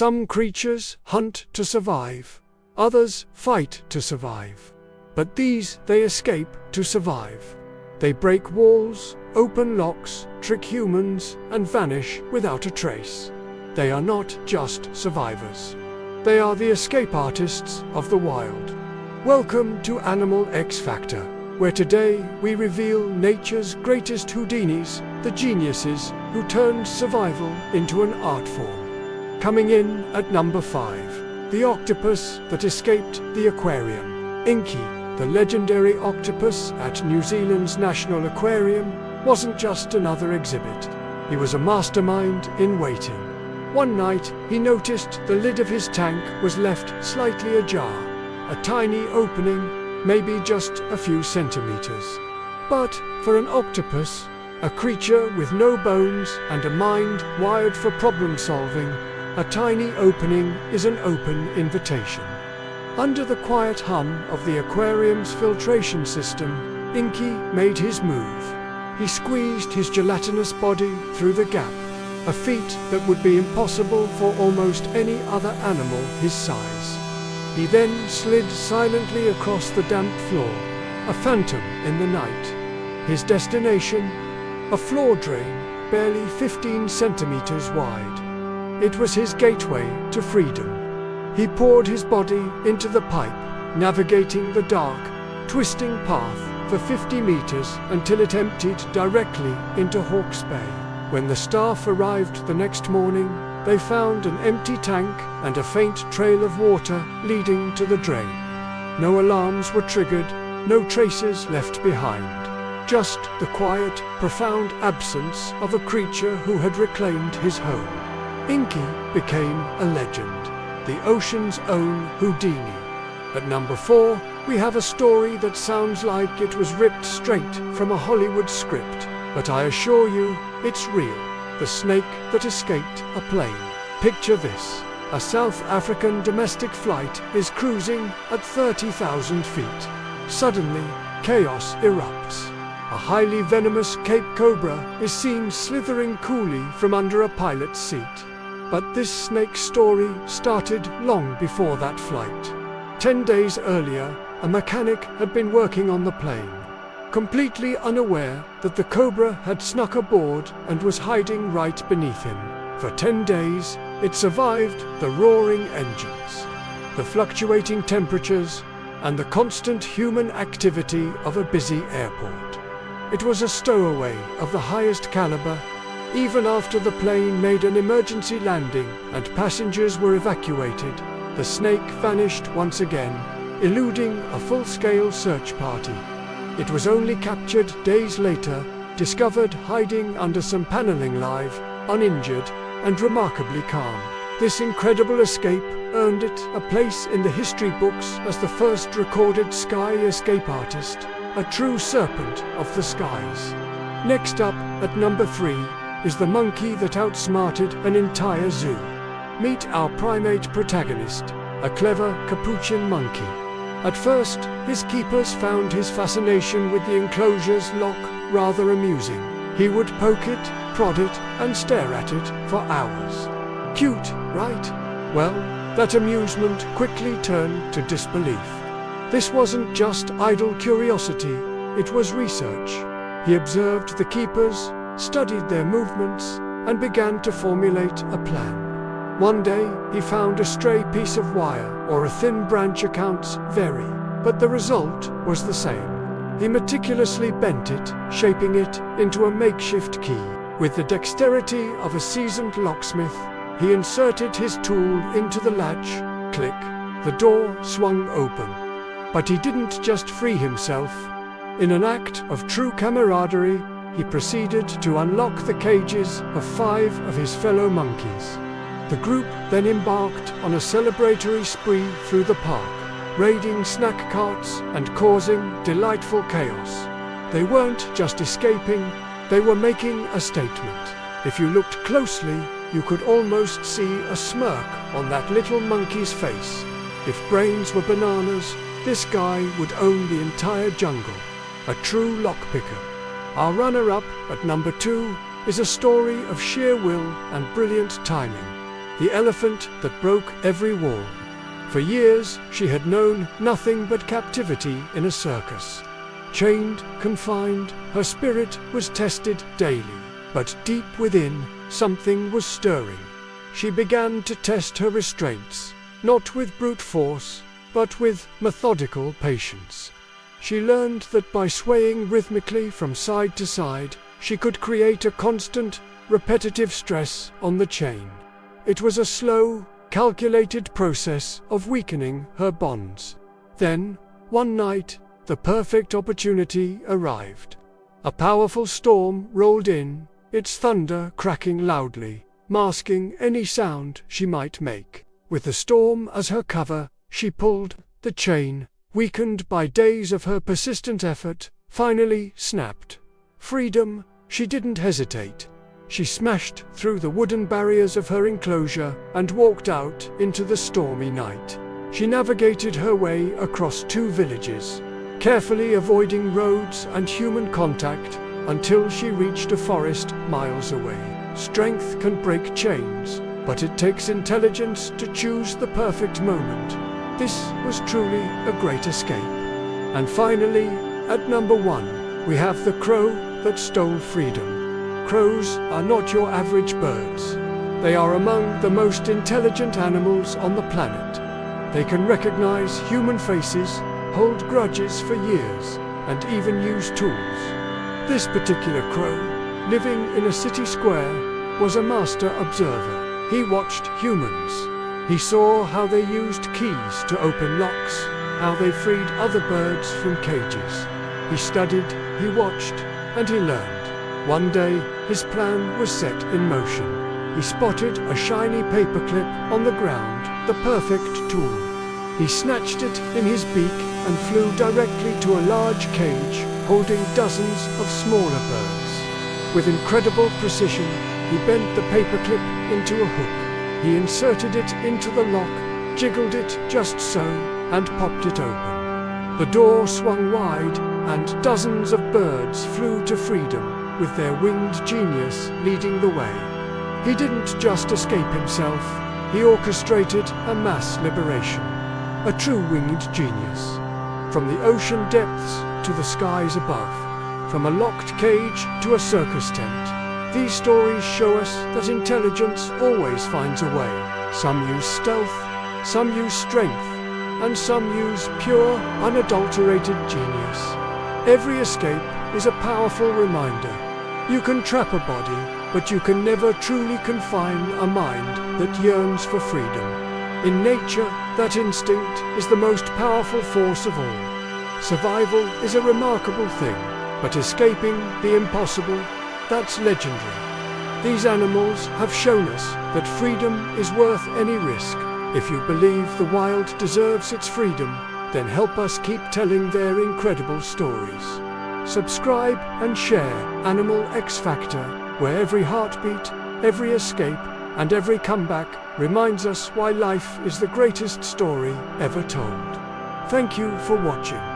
Some creatures hunt to survive, others fight to survive. But these, they escape to survive. They break walls, open locks, trick humans, and vanish without a trace. They are not just survivors. They are the escape artists of the wild. Welcome to Animal X Factor, where today we reveal nature's greatest Houdinis, the geniuses who turned survival into an art form. Coming in at number 5, the octopus that escaped the aquarium. Inky, the legendary octopus at New Zealand's National Aquarium, wasn't just another exhibit. He was a mastermind in waiting. One night, he noticed the lid of his tank was left slightly ajar, a tiny opening, maybe just a few centimeters. But for an octopus, a creature with no bones and a mind wired for problem solving, a tiny opening is an open invitation. Under the quiet hum of the aquarium's filtration system, Inky made his move. He squeezed his gelatinous body through the gap, a feat that would be impossible for almost any other animal his size. He then slid silently across the damp floor, a phantom in the night. His destination? A floor drain, barely 15 centimeters wide. It was his gateway to freedom. He poured his body into the pipe, navigating the dark, twisting path for 50 meters until it emptied directly into Hawke's Bay. When the staff arrived the next morning, they found an empty tank and a faint trail of water leading to the drain. No alarms were triggered, no traces left behind. Just the quiet, profound absence of a creature who had reclaimed his home. Inky became a legend, the ocean's own Houdini. At number 4, we have a story that sounds like it was ripped straight from a Hollywood script, but I assure you, it's real. The snake that escaped a plane. Picture this. A South African domestic flight is cruising at 30,000 feet. Suddenly, chaos erupts. A highly venomous Cape Cobra is seen slithering coolly from under a pilot's seat. But this snake story started long before that flight. 10 days earlier, a mechanic had been working on the plane, completely unaware that the Cobra had snuck aboard and was hiding right beneath him. For 10 days, it survived the roaring engines, the fluctuating temperatures, and the constant human activity of a busy airport. It was a stowaway of the highest caliber. Even after the plane made an emergency landing and passengers were evacuated, the snake vanished once again, eluding a full-scale search party. It was only captured days later, discovered hiding under some paneling live, uninjured, and remarkably calm. This incredible escape earned it a place in the history books as the first recorded sky escape artist, a true serpent of the skies. Next up, at number 3, is the monkey that outsmarted an entire zoo. Meet our primate protagonist, a clever capuchin monkey. At first, his keepers found his fascination with the enclosure's lock rather amusing. He would poke it, prod it, and stare at it for hours. Cute, right? Well, that amusement quickly turned to disbelief. This wasn't just idle curiosity, it was research. He observed the keepers, studied their movements, and began to formulate a plan. One day, he found a stray piece of wire or a thin branch. Accounts vary, but the result was the same. He meticulously bent it, shaping it into a makeshift key. With the dexterity of a seasoned locksmith, he inserted his tool into the latch. Click. The door swung open. But he didn't just free himself. In an act of true camaraderie, he proceeded to unlock the cages of 5 of his fellow monkeys. The group then embarked on a celebratory spree through the park, raiding snack carts and causing delightful chaos. They weren't just escaping, they were making a statement. If you looked closely, you could almost see a smirk on that little monkey's face. If brains were bananas, this guy would own the entire jungle. A true lockpicker. Our runner-up at number 2 is a story of sheer will and brilliant timing. the elephant that broke every wall. For years, she had known nothing but captivity in a circus. Chained, confined, her spirit was tested daily. But deep within, something was stirring. She began to test her restraints, not with brute force, but with methodical patience. She learned that by swaying rhythmically from side to side, she could create a constant, repetitive stress on the chain. It was a slow, calculated process of weakening her bonds. Then, one night, the perfect opportunity arrived. A powerful storm rolled in, its thunder cracking loudly, masking any sound she might make. With the storm as her cover, she pulled. The chain, weakened by days of her persistent effort, finally snapped. Freedom, she didn't hesitate. She smashed through the wooden barriers of her enclosure and walked out into the stormy night. She navigated her way across 2 villages, carefully avoiding roads and human contact, until she reached a forest miles away. Strength can break chains, but it takes intelligence to choose the perfect moment. This was truly a great escape. And finally, at number 1, we have the crow that stole freedom. Crows are not your average birds. They are among the most intelligent animals on the planet. They can recognize human faces, hold grudges for years, and even use tools. This particular crow, living in a city square, was a master observer. He watched humans. He saw how they used keys to open locks, how they freed other birds from cages. He studied, he watched, and he learned. One day, his plan was set in motion. He spotted a shiny paperclip on the ground, the perfect tool. He snatched it in his beak and flew directly to a large cage holding dozens of smaller birds. With incredible precision, he bent the paperclip into a hook. He inserted it into the lock, jiggled it just so, and popped it open. The door swung wide, and dozens of birds flew to freedom, with their winged genius leading the way. He didn't just escape himself, he orchestrated a mass liberation. A true winged genius. From the ocean depths to the skies above, from a locked cage to a circus tent, these stories show us that intelligence always finds a way. Some use stealth, some use strength, and some use pure, unadulterated genius. Every escape is a powerful reminder. You can trap a body, but you can never truly confine a mind that yearns for freedom. In nature, that instinct is the most powerful force of all. Survival is a remarkable thing, but escaping the impossible, that's legendary. These animals have shown us that freedom is worth any risk. If you believe the wild deserves its freedom, then help us keep telling their incredible stories. Subscribe and share Animal X Factor, where every heartbeat, every escape, and every comeback reminds us why life is the greatest story ever told. Thank you for watching.